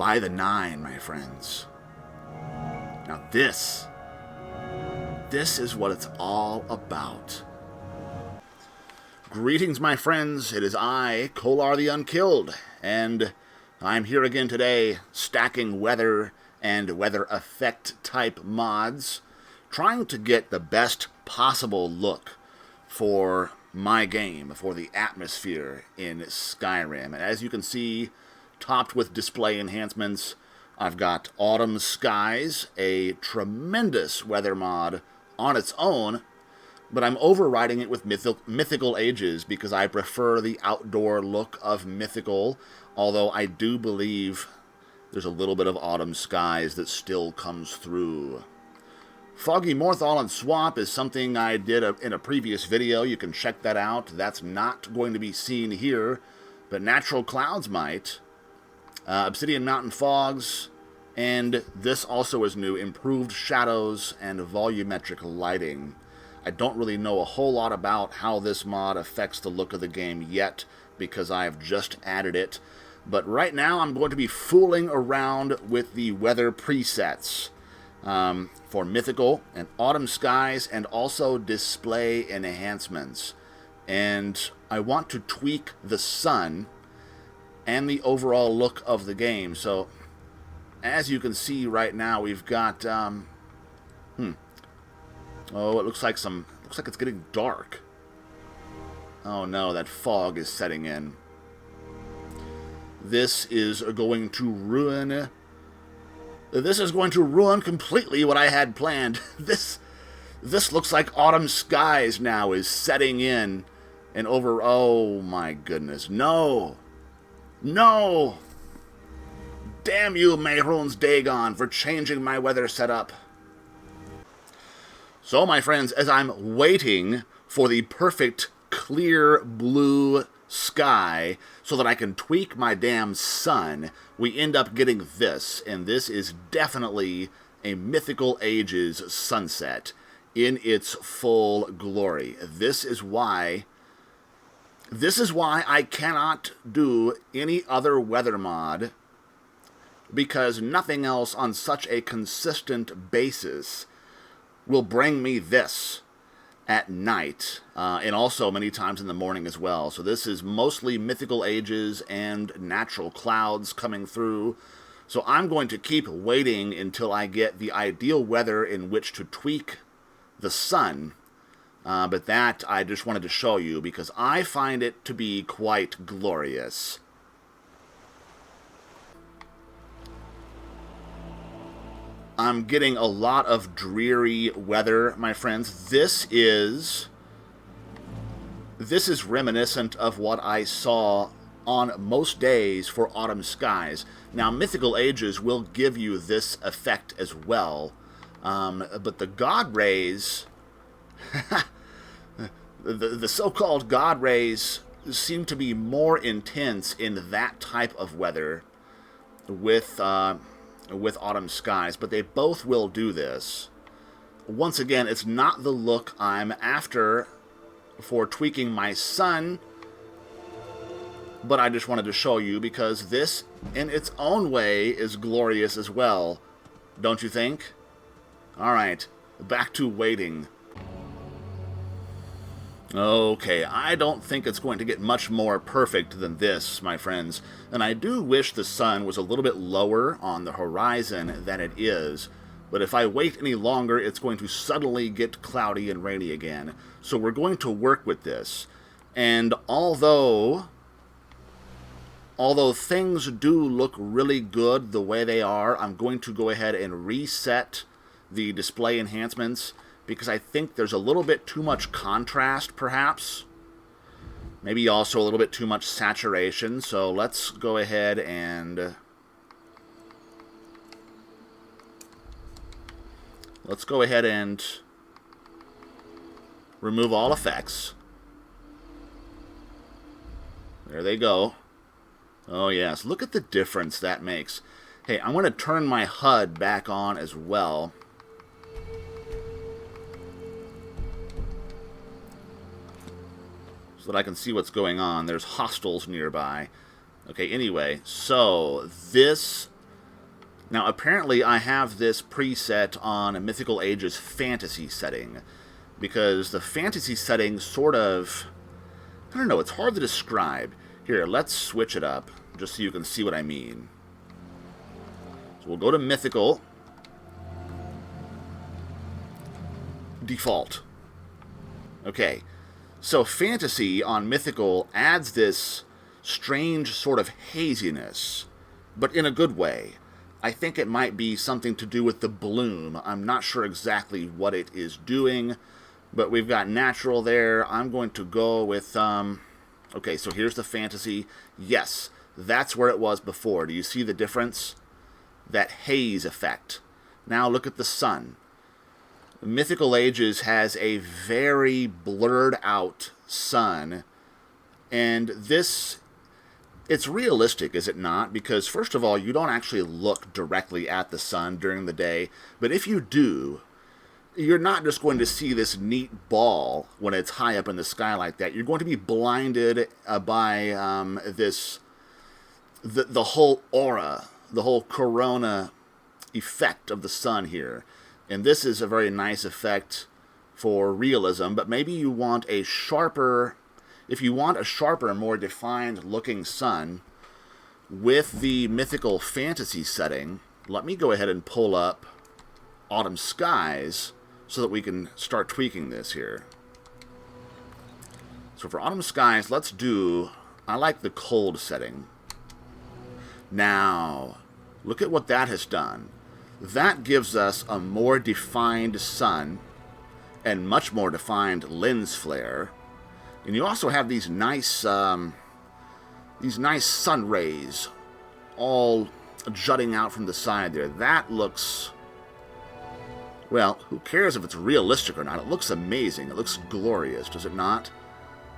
by the 9, my friends. Now this is what it's all about. Greetings, my friends. It is I, Kolar the Unkilled, and I'm here again today, stacking weather and weather effect type mods, trying to get the best possible look for my game, for the atmosphere in Skyrim. And as you can see, topped with display enhancements, I've got Autumn Skies, a tremendous weather mod on its own, but I'm overriding it with Mythical Ages because I prefer the outdoor look of Mythical, although I do believe there's a little bit of Autumn Skies that still comes through. Foggy Morthal and Swamp is something I did in a previous video. You can check that out. That's not going to be seen here, but Natural Clouds might. Obsidian Mountain Fogs, and this also is new, Improved Shadows and Volumetric Lighting. I don't really know a whole lot about how this mod affects the look of the game yet, because I have just added it. But right now I'm going to be fooling around with the weather presets for Mythical and Autumn Skies, and also display enhancements. And I want to tweak the sun and the overall look of the game. So as you can see right now, we've got oh, it looks like it's getting dark. Oh no, that fog is setting in. This is going to ruin completely what I had planned. This looks like Autumn Skies now is setting in and over. Oh my goodness. No. No. Damn you, Mehrunes Dagon, for changing my weather setup. So, my friends, as I'm waiting for the perfect clear blue sky so that I can tweak my damn sun, we end up getting this, and this is definitely a Mythical Ages sunset in its full glory. This is why I cannot do any other weather mod, because nothing else on such a consistent basis will bring me this at night, and also many times in the morning as well. So this is mostly Mythical Ages and Natural Clouds coming through. So I'm going to keep waiting until I get the ideal weather in which to tweak the sun. But that I just wanted to show you because I find it to be quite glorious. I'm getting a lot of dreary weather, my friends. This is reminiscent of what I saw on most days for Autumn Skies. Now, Mythical Ages will give you this effect as well, but the God Rays, the so-called God Rays seem to be more intense in that type of weather with Autumn Skies, but they both will do this. Once again, it's not the look I'm after for tweaking my sun, but I just wanted to show you because this, in its own way, is glorious as well. Don't you think? Alright, back to waiting. Okay, I don't think it's going to get much more perfect than this, my friends. And I do wish the sun was a little bit lower on the horizon than it is. But if I wait any longer, it's going to suddenly get cloudy and rainy again. So we're going to work with this. And although things do look really good the way they are, I'm going to go ahead and reset the display enhancements, because I think there's a little bit too much contrast, perhaps. Maybe also a little bit too much saturation. So let's go ahead and remove all effects. There they go. Oh yes, look at the difference that makes. Hey, I'm going to turn my HUD back on as well. So that I can see what's going on. There's hostiles nearby. Okay, anyway, so this Now, apparently I have this preset on a Mythical Ages fantasy setting, because the fantasy setting sort of, I don't know, it's hard to describe. Here, let's switch it up, just so you can see what I mean. So we'll go to Mythical. Default. Okay, so fantasy on Mythical adds this strange sort of haziness, but in a good way. I think it might be something to do with the bloom. I'm not sure exactly what it is doing, but we've got natural there. I'm going to go with, okay, so here's the fantasy. Yes, that's where it was before. Do you see the difference? That haze effect. Now look at the sun. Mythical Ages has a very blurred out sun, and this, it's realistic, is it not? Because first of all, you don't actually look directly at the sun during the day, but if you do, you're not just going to see this neat ball when it's high up in the sky like that. You're going to be blinded by the whole aura, the whole corona effect of the sun here. And this is a very nice effect for realism, but maybe you want a sharper, if you want a sharper, more defined looking sun with the Mythical Fantasy setting, let me go ahead and pull up Autumn Skies so that we can start tweaking this here. So for Autumn Skies, let's do, I like the cold setting. Now, look at what that has done. That gives us a more defined sun and much more defined lens flare. And you also have these nice sun rays all jutting out from the side there. That looks, well, who cares if it's realistic or not? It looks amazing. It looks glorious, does it not?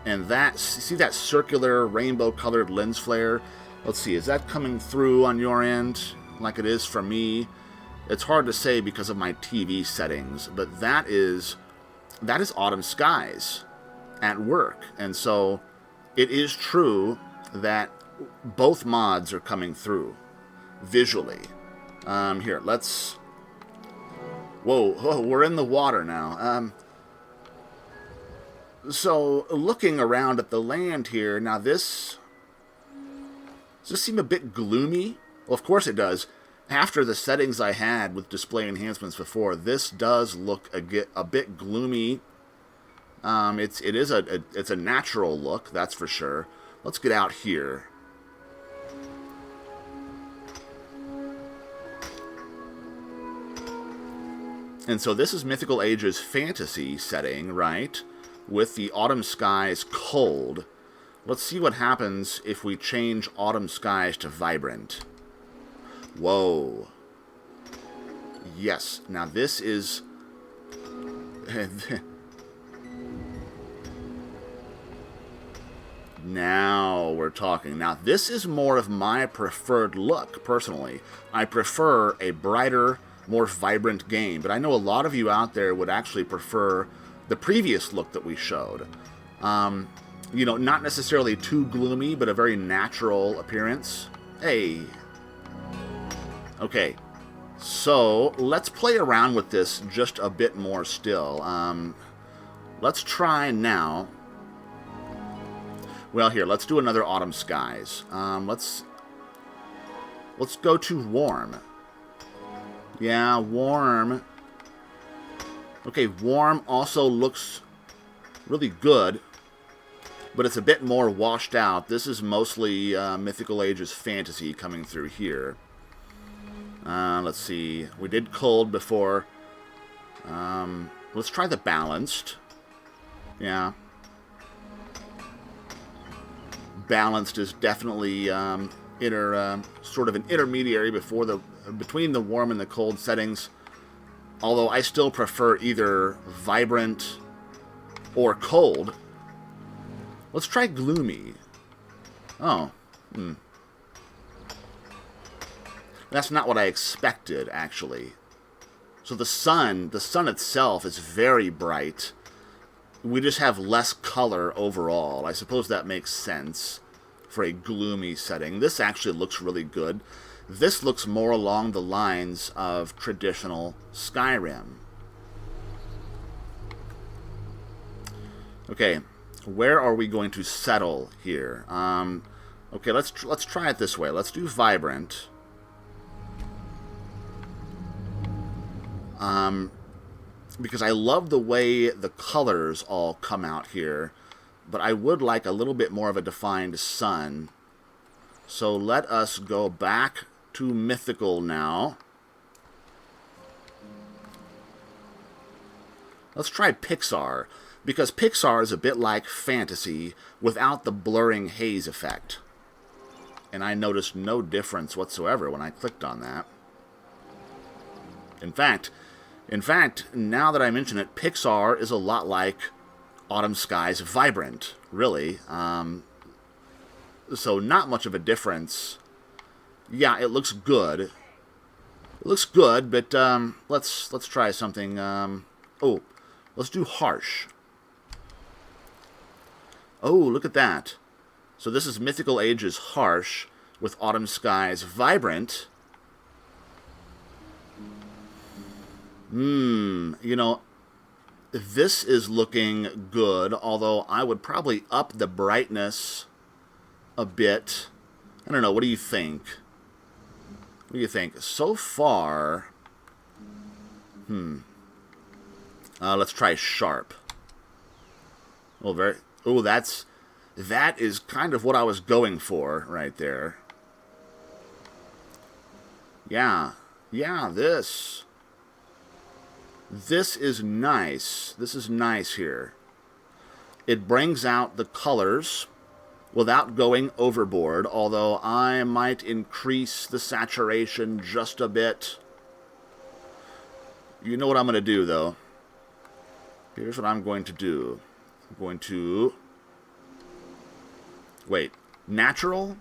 And that, see that circular rainbow-colored lens flare? Let's see, is that coming through on your end like it is for me? It's hard to say because of my TV settings, but that is Autumn Skies at work. And so it is true that both mods are coming through visually. Here, let's... Whoa, we're in the water now. So, looking around at the land here, now does this seem a bit gloomy? Well, of course it does. After the settings I had with display enhancements before, this does look a bit gloomy. It's a natural look, that's for sure. Let's get out here. And so this is Mythical Ages fantasy setting, right? With the Autumn Skies cold. Let's see what happens if we change Autumn Skies to vibrant. Whoa. Yes. Now this is... Now we're talking. Now this is more of my preferred look, personally. I prefer a brighter, more vibrant game, but I know a lot of you out there would actually prefer the previous look that we showed. You know, not necessarily too gloomy, but a very natural appearance. Hey. Okay, so let's play around with this just a bit more still. Let's try now. Well, here, let's do another Autumn Skies. Let's go to warm. Yeah, warm. Okay, warm also looks really good, but it's a bit more washed out. This is mostly Mythical Ages fantasy coming through here. Let's see. We did cold before. Let's try the balanced. Yeah. Balanced is definitely sort of an intermediary between the warm and the cold settings. Although I still prefer either vibrant or cold. Let's try gloomy. Oh. That's not what I expected, actually. So the sun itself is very bright. We just have less color overall. I suppose that makes sense for a gloomy setting. This actually looks really good. This looks more along the lines of traditional Skyrim. Okay, where are we going to settle here? Okay, let's try it this way. Let's do vibrant. Because I love the way the colors all come out here, but I would like a little bit more of a defined sun. So let us go back to Mythical now. Let's try Pixar, because Pixar is a bit like fantasy without the blurring haze effect. And I noticed no difference whatsoever when I clicked on that. In fact, now that I mention it, Pixar is a lot like Autumn Skies Vibrant, really. So not much of a difference. Yeah, it looks good. It looks good, but let's try something. Oh, let's do harsh. Oh, look at that. So this is Mythical Ages Harsh with Autumn Skies Vibrant. You know, this is looking good, although I would probably up the brightness a bit. I don't know, what do you think? What do you think? So far, let's try sharp. Oh, that is kind of what I was going for right there. Yeah, this is nice. This is nice here. It brings out the colors without going overboard, although I might increase the saturation just a bit. You know what I'm going to do, though. Here's what I'm going to do. I'm going to... Wait. Natural?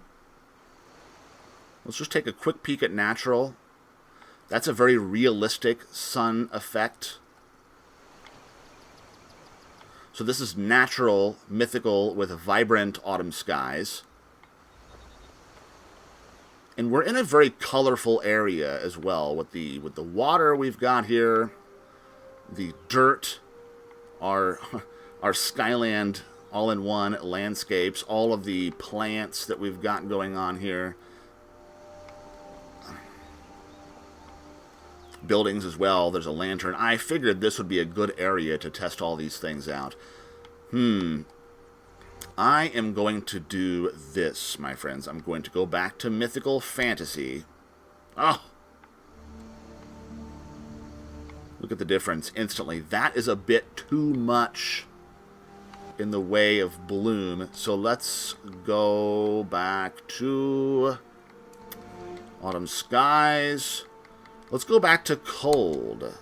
Let's just take a quick peek at natural. That's a very realistic sun effect. So this is natural, mythical, with vibrant autumn skies. And we're in a very colorful area as well, with the water we've got here, the dirt, our Skyland all-in-one landscapes, all of the plants that we've got going on here. Buildings as well. There's a lantern. I figured this would be a good area to test all these things out. I am going to do this, my friends. I'm going to go back to Mythical Fantasy. Oh! Look at the difference instantly. That is a bit too much in the way of bloom. So let's go back to Autumn Skies. Let's go back to cold.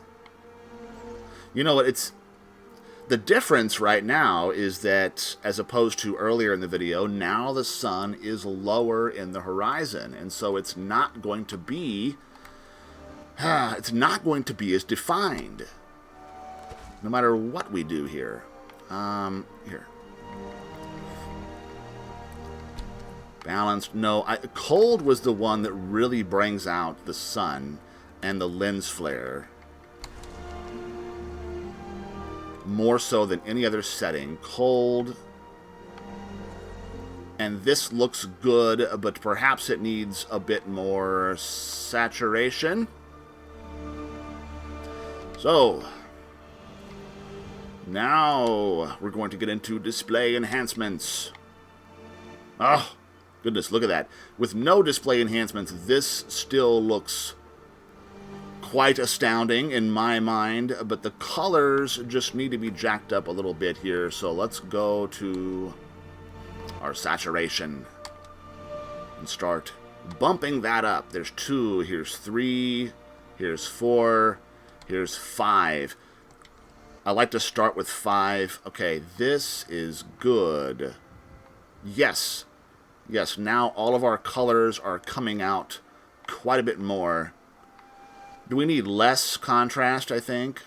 You know what, it's... The difference right now is that, as opposed to earlier in the video, now the sun is lower in the horizon, and so it's not going to be... it's not going to be as defined, no matter what we do here. Here. Balanced. No, cold was the one that really brings out the sun and the lens flare. More so than any other setting. Cold. And this looks good, but perhaps it needs a bit more saturation. So, now we're going to get into display enhancements. Oh, goodness, look at that. With no display enhancements, this still looks quite astounding in my mind, but the colors just need to be jacked up a little bit here. So let's go to our saturation and start bumping that up. There's 2, here's 3, here's 4, here's 5. I like to start with 5. Okay, this is good. Yes. Yes, now all of our colors are coming out quite a bit more. Do we need less contrast, I think?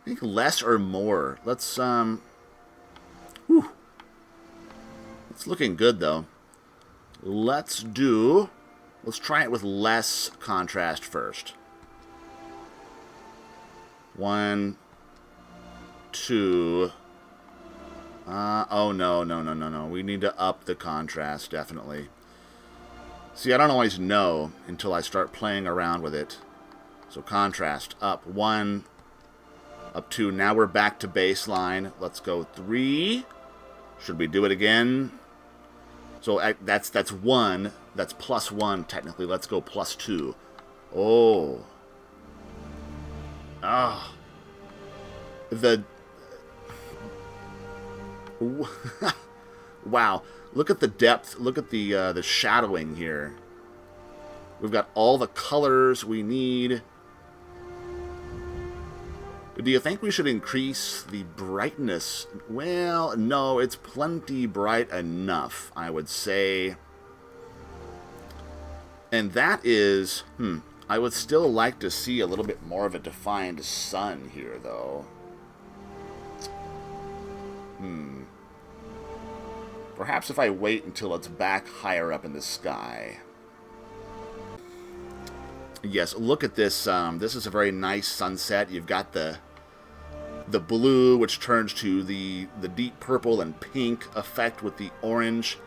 I think less or more. Let's, whew. It's looking good, though. Let's do Let's try it with less contrast first. 1, 2. Oh, no. We need to up the contrast, definitely. See, I don't always know until I start playing around with it. So contrast, up 1, up 2. Now we're back to baseline. Let's go 3. Should we do it again? So that's 1. That's +1, technically. Let's go +2. Oh. Ah. Wow. Look at the depth. Look at the shadowing here. We've got all the colors we need. Do you think we should increase the brightness? Well, no, it's plenty bright enough, I would say. And that is, I would still like to see a little bit more of a defined sun here, though. Perhaps if I wait until it's back higher up in the sky. Yes, look at this. This is a very nice sunset. You've got the blue, which turns to the deep purple and pink effect with the orange.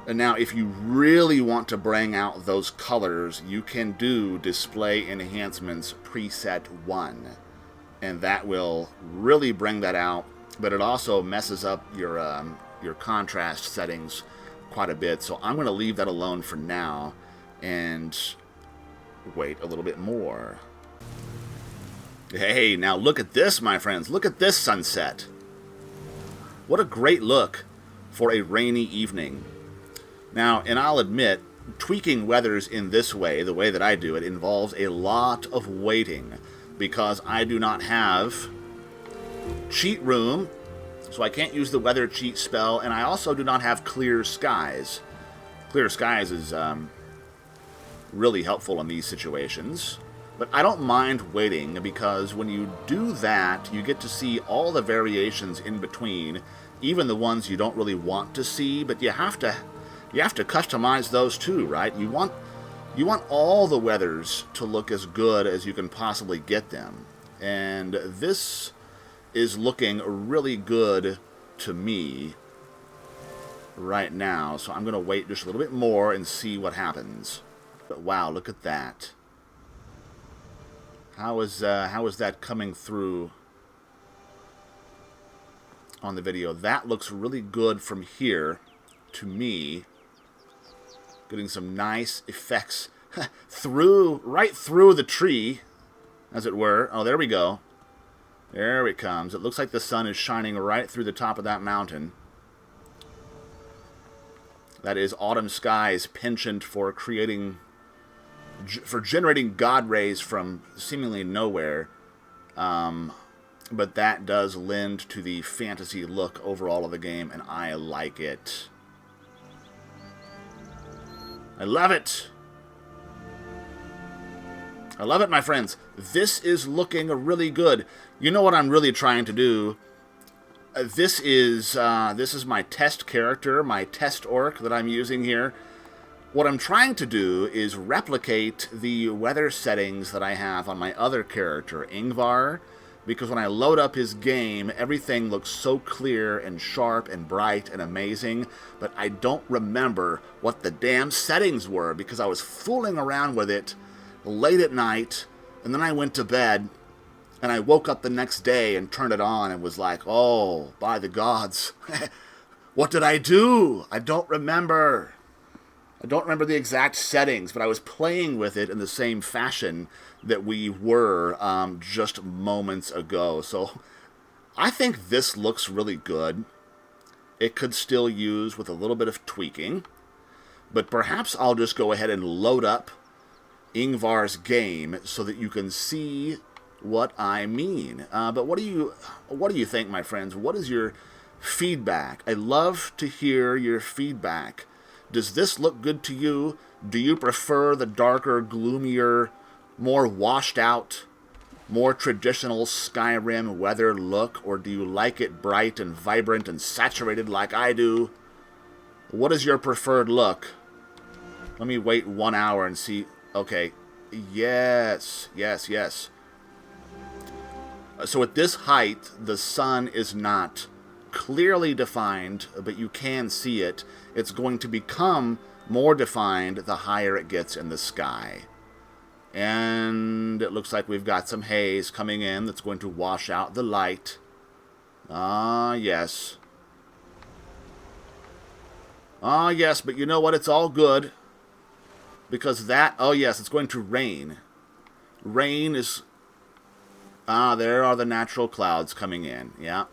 And now, if you really want to bring out those colors, you can do Display Enhancements Preset 1. And that will really bring that out. But it also messes up your contrast settings quite a bit. So I'm going to leave that alone for now and wait a little bit more. Hey, now look at this, my friends. Look at this sunset. What a great look for a rainy evening. Now, and I'll admit, tweaking weathers in this way, the way that I do it, involves a lot of waiting because I do not have cheat room, so I can't use the weather cheat spell, and I also do not have clear skies. Clear skies is really helpful in these situations. But I don't mind waiting because when you do that, you get to see all the variations in between, even the ones you don't really want to see, but you have to customize those too, right? You want all the weathers to look as good as you can possibly get them. And this is looking really good to me right now, so I'm going to wait just a little bit more and see what happens. But wow, look at that. How is that coming through on the video? That looks really good from here to me. Getting some nice effects right through the tree, as it were. Oh, there we go. There it comes. It looks like the sun is shining right through the top of that mountain. That is Autumn Sky's penchant for generating God rays from seemingly nowhere. But that does lend to the fantasy look overall of the game, and I like it. I love it. I love it, my friends. This is looking really good. You know what I'm really trying to do? This is my test character, my test orc that I'm using here. What I'm trying to do is replicate the weather settings that I have on my other character, Ingvar, because when I load up his game, everything looks so clear and sharp and bright and amazing, but I don't remember what the damn settings were because I was fooling around with it late at night, and then I went to bed, and I woke up the next day and turned it on and was like, oh, by the gods, what did I do? I don't remember. I don't remember the exact settings, but I was playing with it in the same fashion that we were just moments ago. So I think this looks really good. It could still use with a little bit of tweaking, but perhaps I'll just go ahead and load up Ingvar's game so that you can see what I mean. But what do you think, my friends? What is your feedback? I love to hear your feedback. Does this look good to you? Do you prefer the darker, gloomier, more washed out, more traditional Skyrim weather look, or do you like it bright and vibrant and saturated like I do? What is your preferred look? Let me wait 1 hour and see. Okay. Yes. Yes, yes. So at this height, the sun is not clearly defined, but you can see it. It's going to become more defined the higher it gets in the sky. And it looks like we've got some haze coming in that's going to wash out the light. Ah, yes. Ah, yes, but you know what? It's all good. Because that... Oh, yes, it's going to rain. Rain is... Ah, there are the natural clouds coming in. Yeah.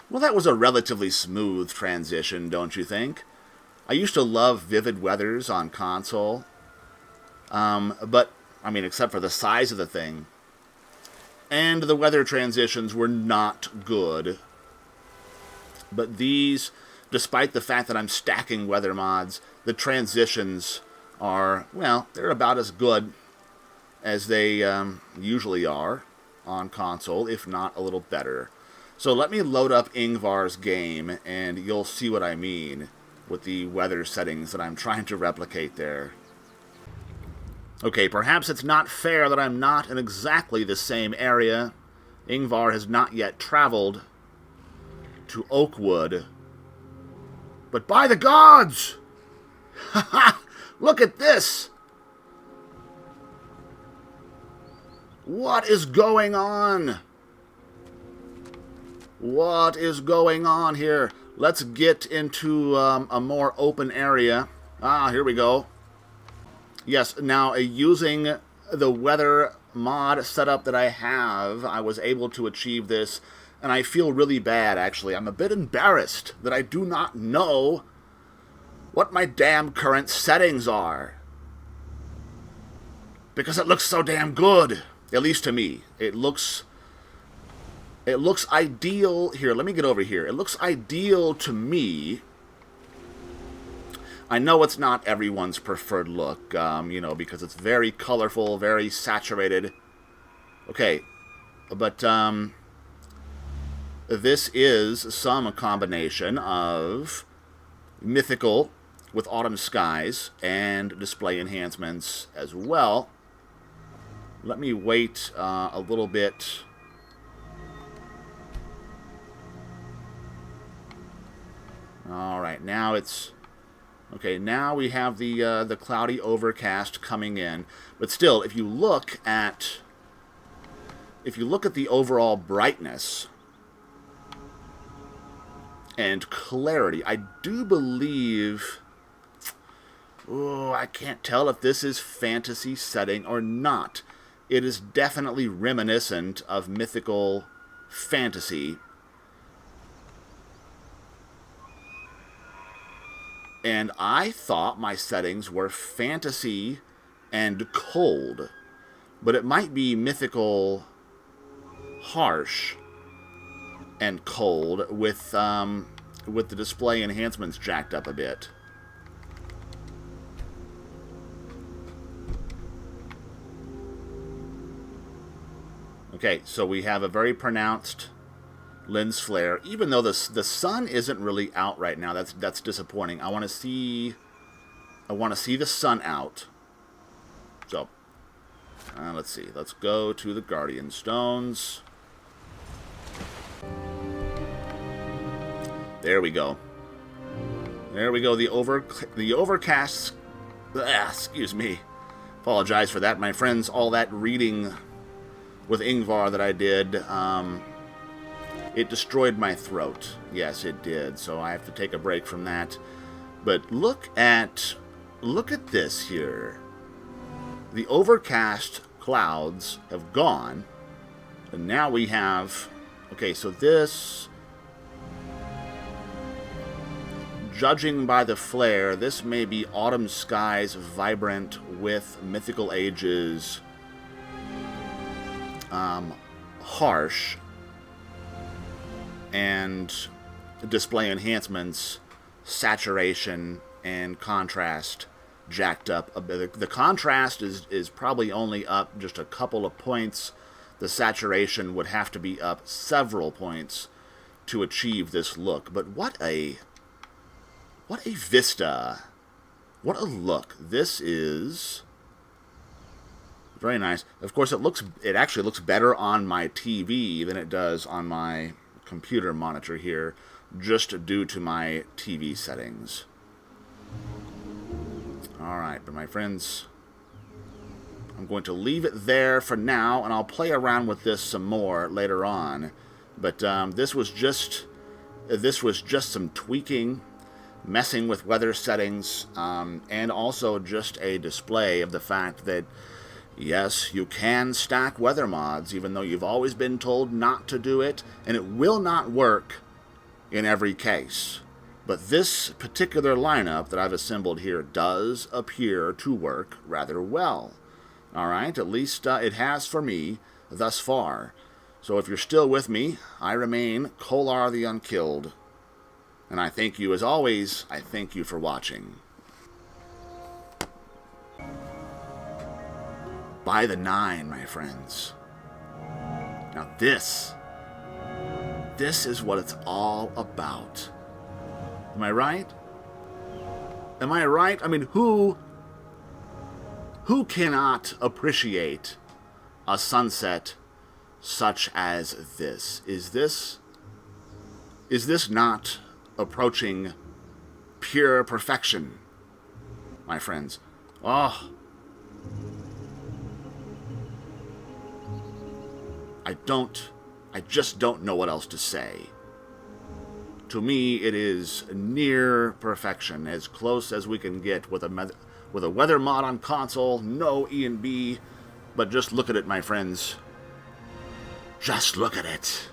Well, that was a relatively smooth transition, don't you think? I used to love vivid weathers on console. But, I mean, except for the size of the thing. And the weather transitions were not good. But these, despite the fact that I'm stacking weather mods, the transitions are, well, they're about as good as they usually are on console, if not a little better. So let me load up Ingvar's game, and you'll see what I mean with the weather settings that I'm trying to replicate there. Okay, perhaps it's not fair that I'm not in exactly the same area. Ingvar has not yet traveled to Oakwood. But by the gods! Ha ha! Look at this! What is going on? What is going on here? Let's get into a more open area. Ah, here we go. Yes, now using the weather mod setup that I have, I was able to achieve this, and I feel really bad, actually. I'm a bit embarrassed that I do not know what my damn current settings are. Because it looks so damn good, at least to me. It looks ideal. Here, let me get over here. It looks ideal to me. I know it's not everyone's preferred look, you know, because it's very colorful, very saturated. Okay, but this is some combination of Mythical with Autumn Skies and Display Enhancements as well. Let me wait a little bit. All right, now it's... Okay, now we have the cloudy overcast coming in. But still, if you look at the overall brightness and clarity, I do believe... Oh, I can't tell if this is fantasy setting or not. It is definitely reminiscent of mythical fantasy. And I thought my settings were fantasy and cold. But it might be mythical harsh and cold with the display enhancements jacked up a bit. Okay, so we have a very pronounced lens flare, even though the sun isn't really out right now. That's disappointing. I want to see the sun out. So let's see. Let's go to the Guardian Stones. There we go. There we go. The overcast. Excuse me. Apologize for that, my friends. All that reading with Ingvar that I did. It destroyed my throat. Yes, it did. So I have to take a break from that. But look at this here. The overcast clouds have gone. And now we have... Okay, so this... Judging by the flare, this may be Autumn Skies vibrant with Mythical Ages harsh, and display enhancements, saturation, and contrast jacked up a bit. The contrast is probably only up just a couple of points. The saturation would have to be up several points to achieve this look. But what a vista What a look. This is very nice. Of course, it actually looks better on my TV than it does on my computer monitor here, just due to my TV settings. Alright, but my friends, I'm going to leave it there for now, and I'll play around with this some more later on. But this was just some tweaking, messing with weather settings, and also just a display of the fact that, yes, you can stack weather mods, even though you've always been told not to do it, and it will not work in every case. But this particular lineup that I've assembled here does appear to work rather well. Alright, at least it has for me thus far. So if you're still with me, I remain Kolar the Unkilled. And I thank you, as always, I thank you for watching. By the 9, my friends. Now this is what it's all about. Am I right? Am I right? I mean, who cannot appreciate a sunset such as this? Is this not approaching pure perfection, my friends? Oh, I just don't know what else to say. To me, it is near perfection, as close as we can get with a weather mod on console, no E and B, but just look at it, my friends. Just look at it.